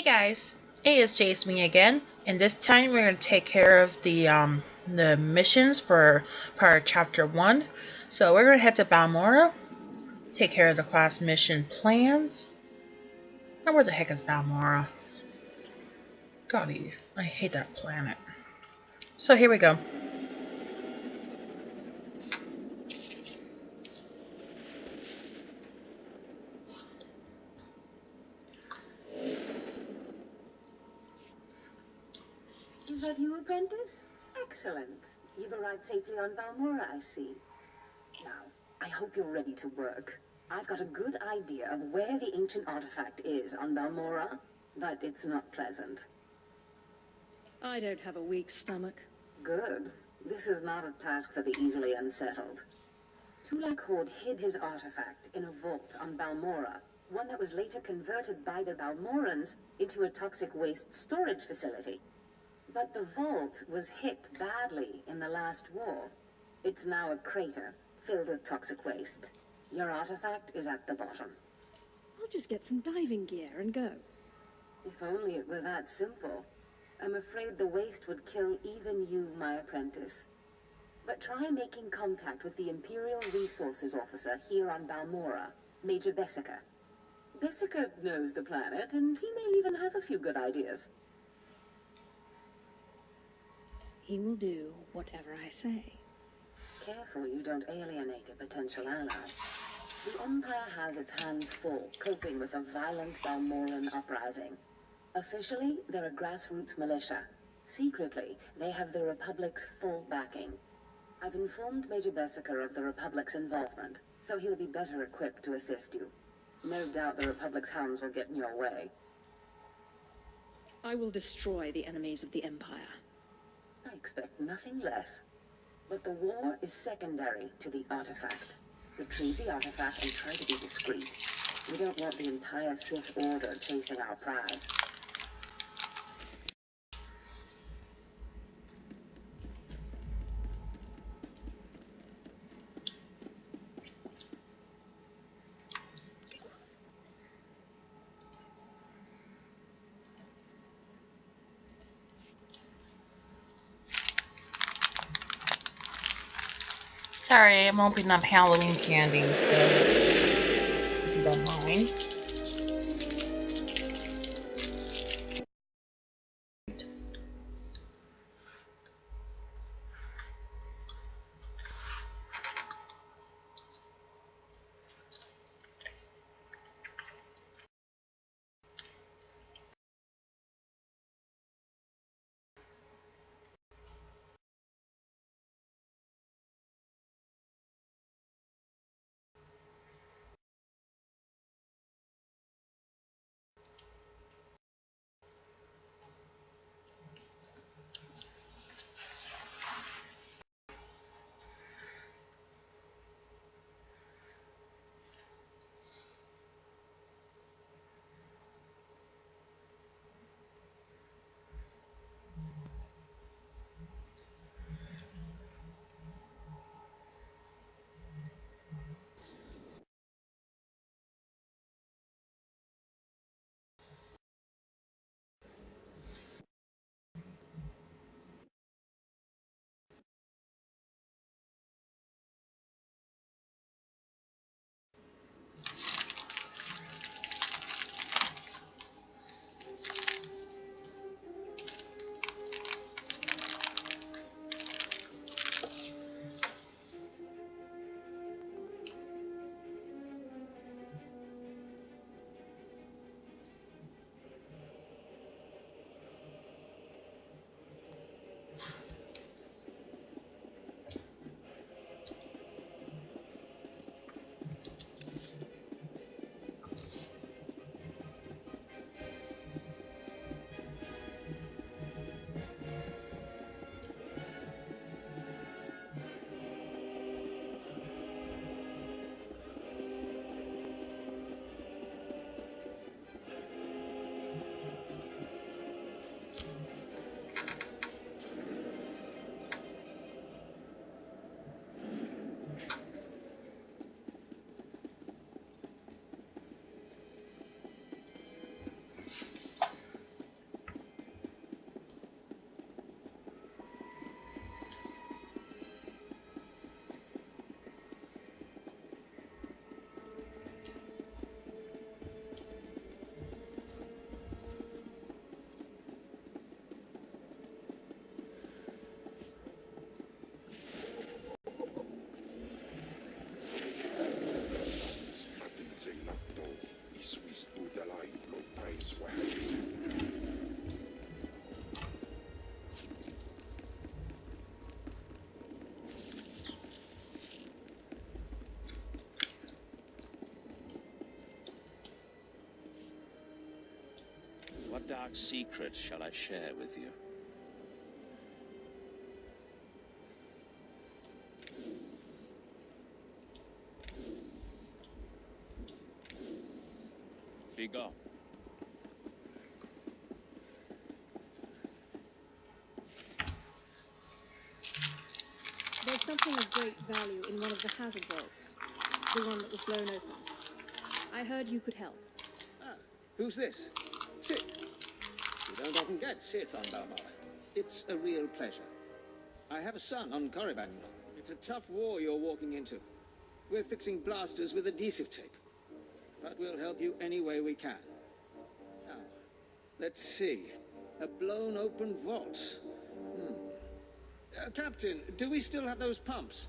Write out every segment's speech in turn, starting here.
Guys, hey, it's me again, and this time we're going to take care of the missions for part of Chapter 1. So we're going to head to Balmorra, take care of the class mission plans. Now where the heck is Balmorra? Golly, I hate that planet. So here we go. Is that you, apprentice? Excellent. You've arrived safely on Balmorra, I see. Now, I hope you're ready to work. I've got a good idea of where the ancient artifact is on Balmorra, but it's not pleasant. I don't have a weak stomach. Good. This is not a task for the easily unsettled. Tulak Hord hid his artifact in a vault on Balmorra, one that was later converted by the Balmorrans into a toxic waste storage facility. But the vault was hit badly in the last war. It's now a crater filled with toxic waste. Your artifact is at the bottom. I'll just get some diving gear and go. If only it were that simple. I'm afraid the waste would kill even you, my apprentice. But try making contact with the Imperial Resources Officer here on Balmorra, Major Bessica. Bessica knows the planet, and he may even have a few good ideas. He will do whatever I say. Careful you don't alienate a potential ally. The Empire has its hands full coping with a violent Balmorran uprising. Officially, they're a grassroots militia. Secretly, they have the Republic's full backing. I've informed Major Bessica of the Republic's involvement, so he'll be better equipped to assist you. No doubt the Republic's hounds will get in your way. I will destroy the enemies of the Empire. I expect nothing less. But the war is secondary to the artifact. Retrieve the artifact and try to be discreet. We don't want the entire Sith Order chasing our prize. Sorry, I'm opening up Halloween candy, so if you don't mind. What dark secret shall I share with you? Be gone. There's something of great value in one of the hazard vaults. The one that was blown open. I heard you could help. Ah, who's this? Sith. We don't often get Sith on Balmorra. It's a real pleasure. I have a son on Korriban. It's a tough war you're walking into. We're fixing blasters with adhesive tape. But we'll help you any way we can. Now, let's see. A blown open vault. Captain, do we still have those pumps?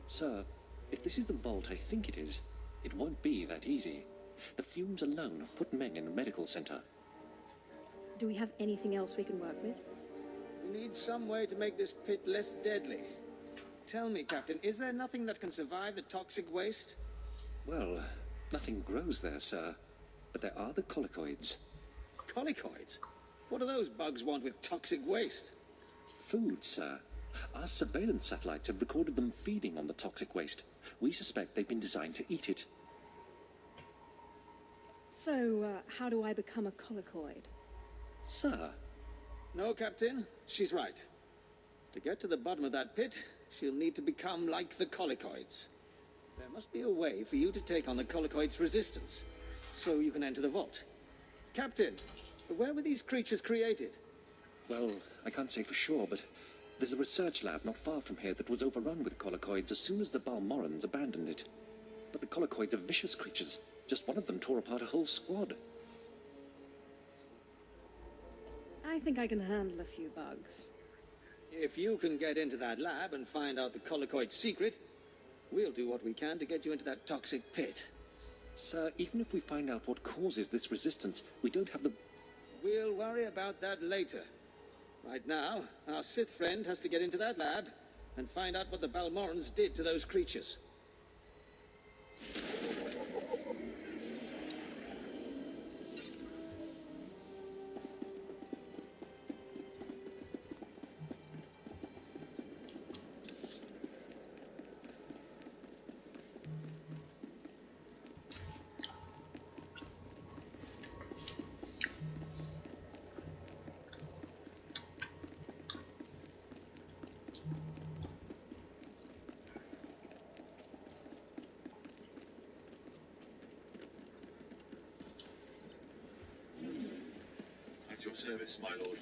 Sir, if this is the vault I think it is, it won't be that easy. The fumes alone have put men in the medical center. Do we have anything else we can work with? We need some way to make this pit less deadly. Tell me, Captain, is there nothing that can survive the toxic waste? Well, nothing grows there, sir. But there are the colicoids. Colicoids? What do those bugs want with toxic waste? Food, sir. Our surveillance satellites have recorded them feeding on the toxic waste. We suspect they've been designed to eat it. So, how do I become a colicoid? Sir? No, Captain. She's right. To get to the bottom of that pit, she'll need to become like the colicoids. There must be a way for you to take on the colicoids' resistance, so you can enter the vault. Captain, where were these creatures created? Well, I can't say for sure, but there's a research lab not far from here that was overrun with colicoids as soon as the Balmorrans abandoned it. But the colicoids are vicious creatures. Just one of them tore apart a whole squad. I think I can handle a few bugs. If you can get into that lab and find out the colicoid secret, we'll do what we can to get you into that toxic pit. Sir, even if we find out what causes this resistance, we don't have the... We'll worry about that later. Right now, our Sith friend has to get into that lab and find out what the Balmorrans did to those creatures. At your service, my lord.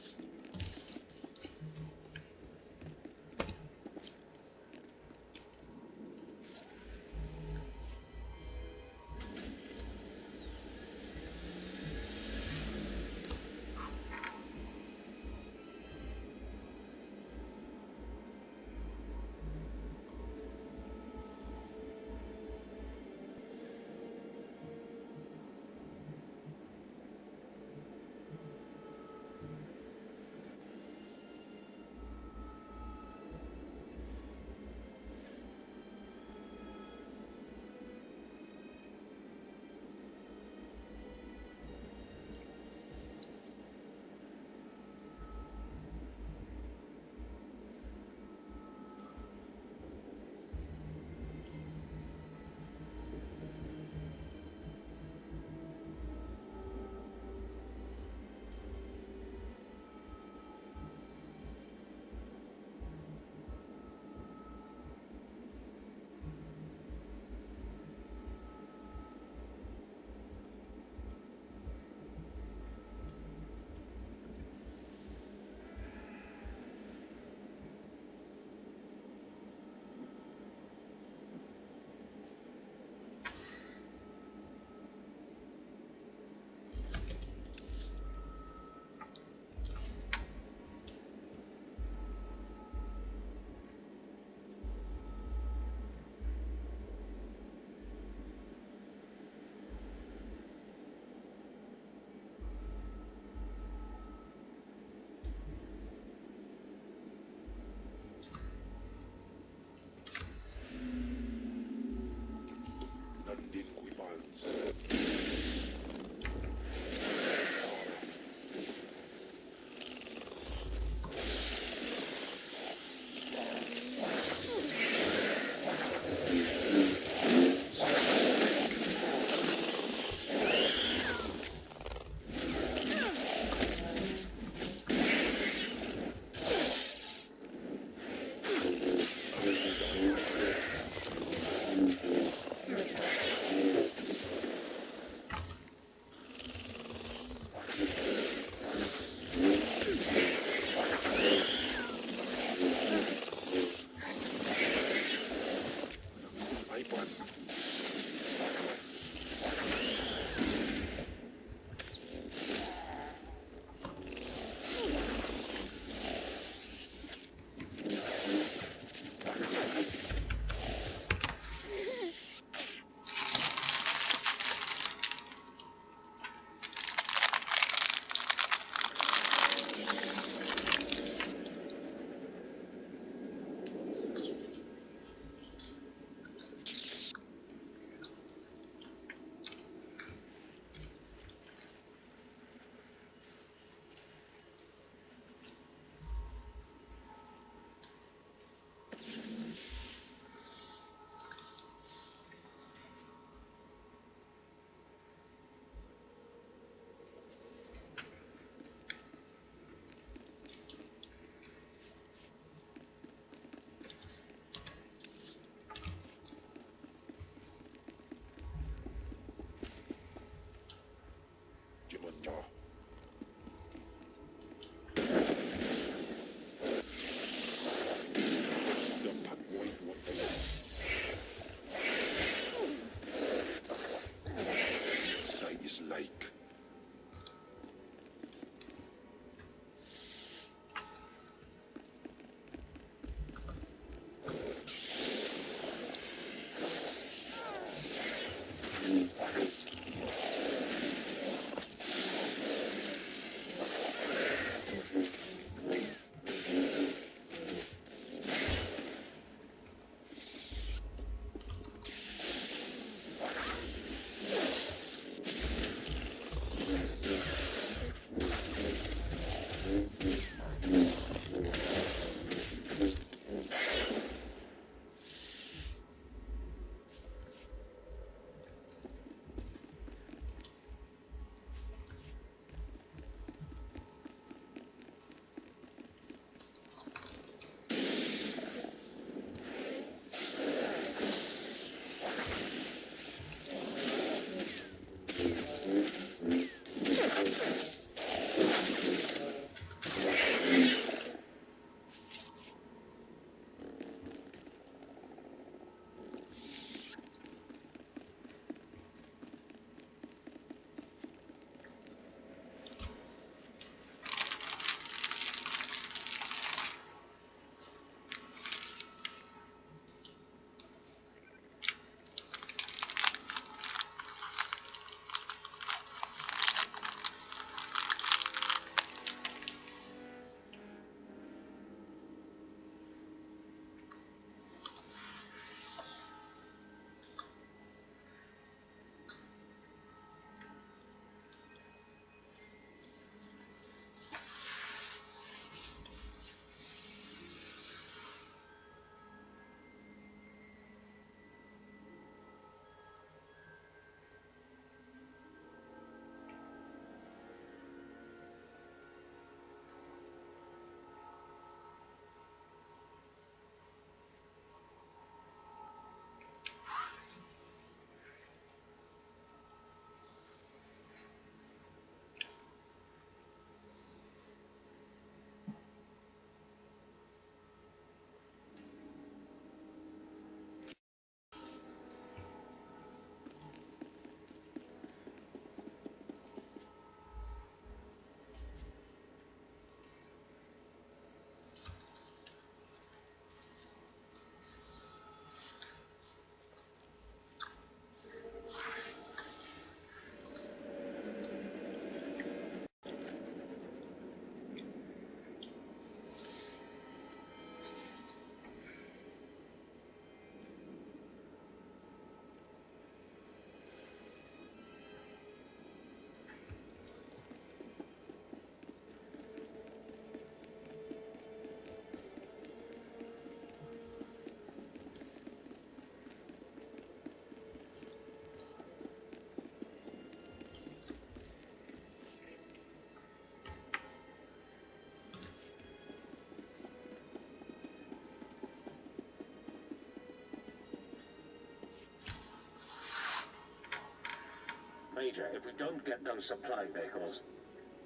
major if we don't get those supply vehicles.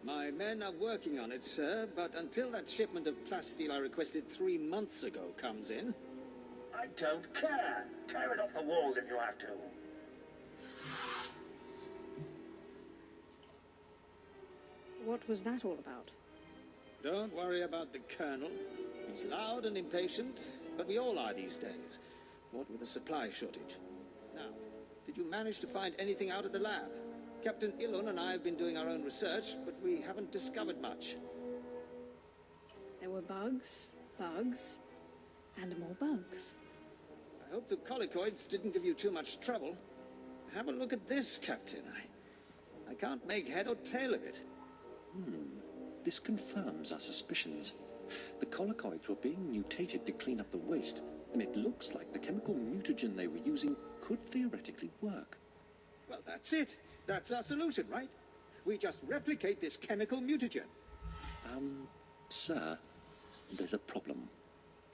My men are working on it, sir, but until that shipment of plasteel I requested 3 months ago comes in... I don't care. Tear it off the walls if you have to. What was that all about? Don't worry about the Colonel. He's loud and impatient, but we all are these days. What with the supply shortage. Now, did you manage to find anything out at the lab? Captain Ilun and I have been doing our own research, but we haven't discovered much. There were bugs, and more bugs. I hope the colicoids didn't give you too much trouble. Have a look at this, Captain. I can't make head or tail of it. This confirms our suspicions. The colicoids were being mutated to clean up the waste, and it looks like the chemical mutagen they were using could theoretically work. Well, that's it. That's our solution, right? We just replicate this chemical mutagen. Sir, there's a problem.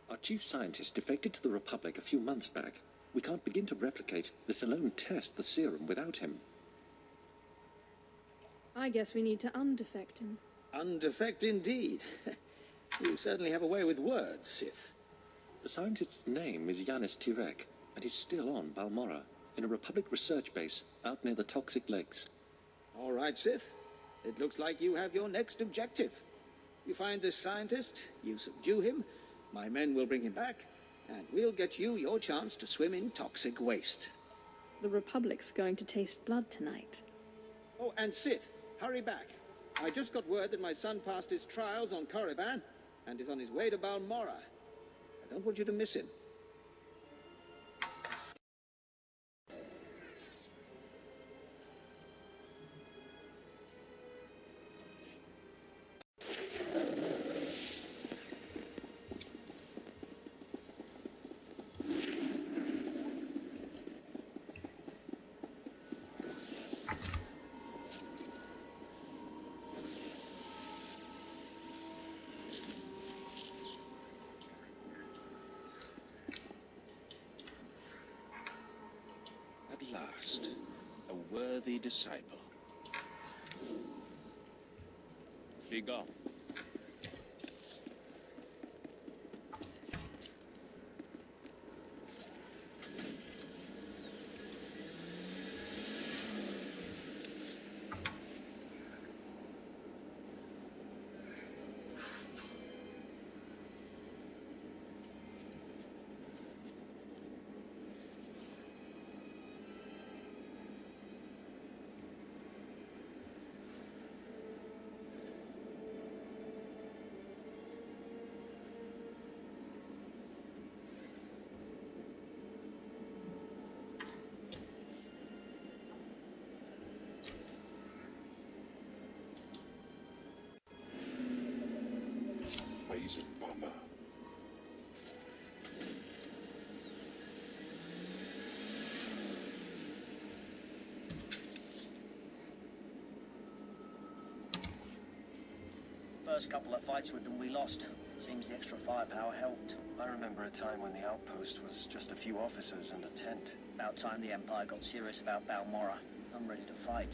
Our chief scientist defected to the Republic a few months back. We can't begin to replicate, let alone test the serum without him. I guess we need to undefect him. Undefect indeed. You certainly have a way with words, Sith. The scientist's name is Yanis Tirek, and he's still on Balmorra, in a Republic research base out near the Toxic Lakes. All right, Sith. It looks like you have your next objective. You find this scientist, you subdue him, my men will bring him back, and we'll get you your chance to swim in toxic waste. The Republic's going to taste blood tonight. Oh, and Sith, hurry back. I just got word that my son passed his trials on Korriban and is on his way to Balmorra. I don't want you to miss him. At last, a worthy disciple. Be gone. Plans-Balmorra. First couple of fights with them we lost. Seems the extra firepower helped. I remember a time when the outpost was just a few officers and a tent. About time the Empire got serious about Balmorra. I'm ready to fight.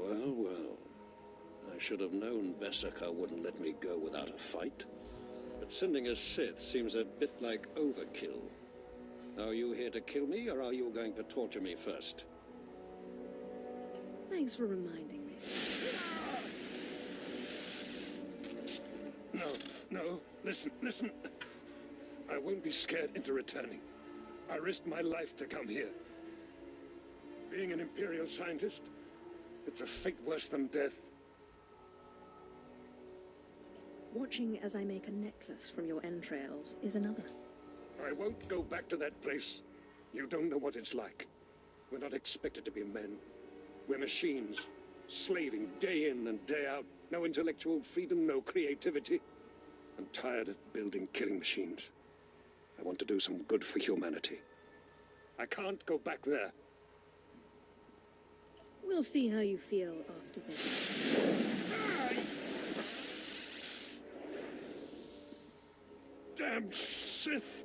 Well, well. I should have known Berserker wouldn't let me go without a fight. But sending a Sith seems a bit like overkill. Are you here to kill me, or are you going to torture me first? Thanks for reminding me. No, listen. I won't be scared into returning. I risked my life to come here. Being an Imperial scientist, it's a fate worse than death. Watching as I make a necklace from your entrails is another. I won't go back to that place. You don't know what it's like. We're not expected to be men. We're machines, slaving day in and day out. No intellectual freedom, no creativity. I'm tired of building killing machines. I want to do some good for humanity. I can't go back there. We'll see how you feel after this. Damn Sith!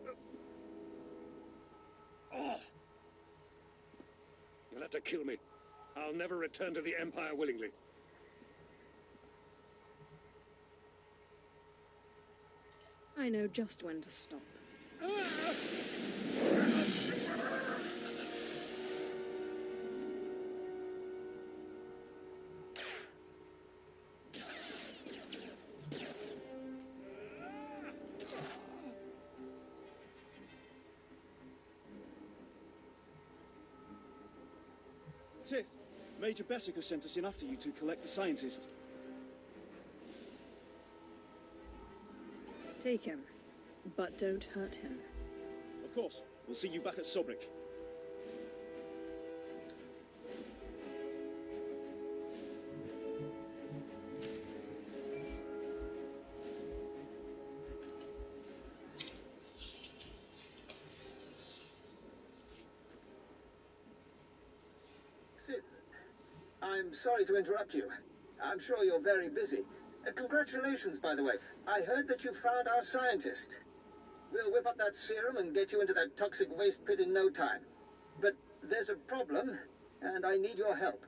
Oh! You'll have to kill me. I'll never return to the Empire willingly. I know just when to stop. Sith, Major Berserker sent us in after you to collect the scientist. Take him, but don't hurt him. Of course. We'll see you back at Sobrick. Sith, I'm sorry to interrupt you. I'm sure you're very busy. Congratulations, by the way. I heard that you found our scientist. We'll whip up that serum and get you into that toxic waste pit in no time. But there's a problem, and I need your help.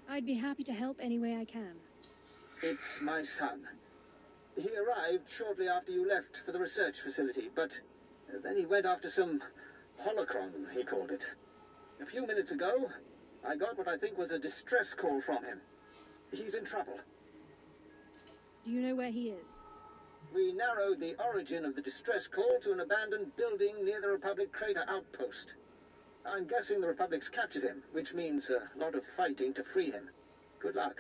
I'd be happy to help any way I can. It's my son. He arrived shortly after you left for the research facility, but then he went after some holocron, he called it. A few minutes ago, I got what I think was a distress call from him. He's in trouble. Do you know where he is? We narrowed the origin of the distress call to an abandoned building near the Republic crater outpost. I'm guessing the Republic's captured him, which means a lot of fighting to free him. Good luck.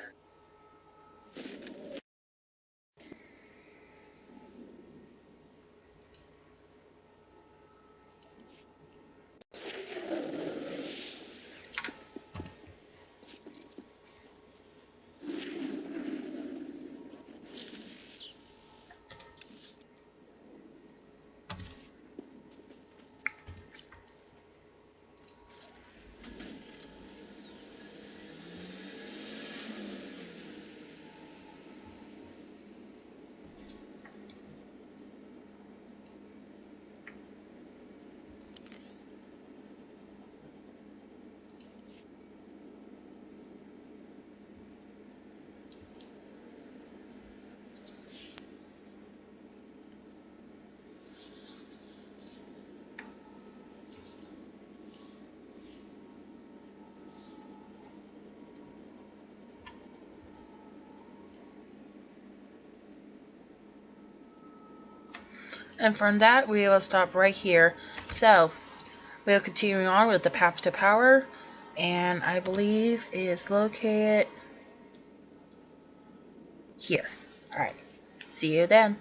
And from that, we will stop right here. So, we'll continue on with the path to power, and I believe it is located here. Alright, see you then.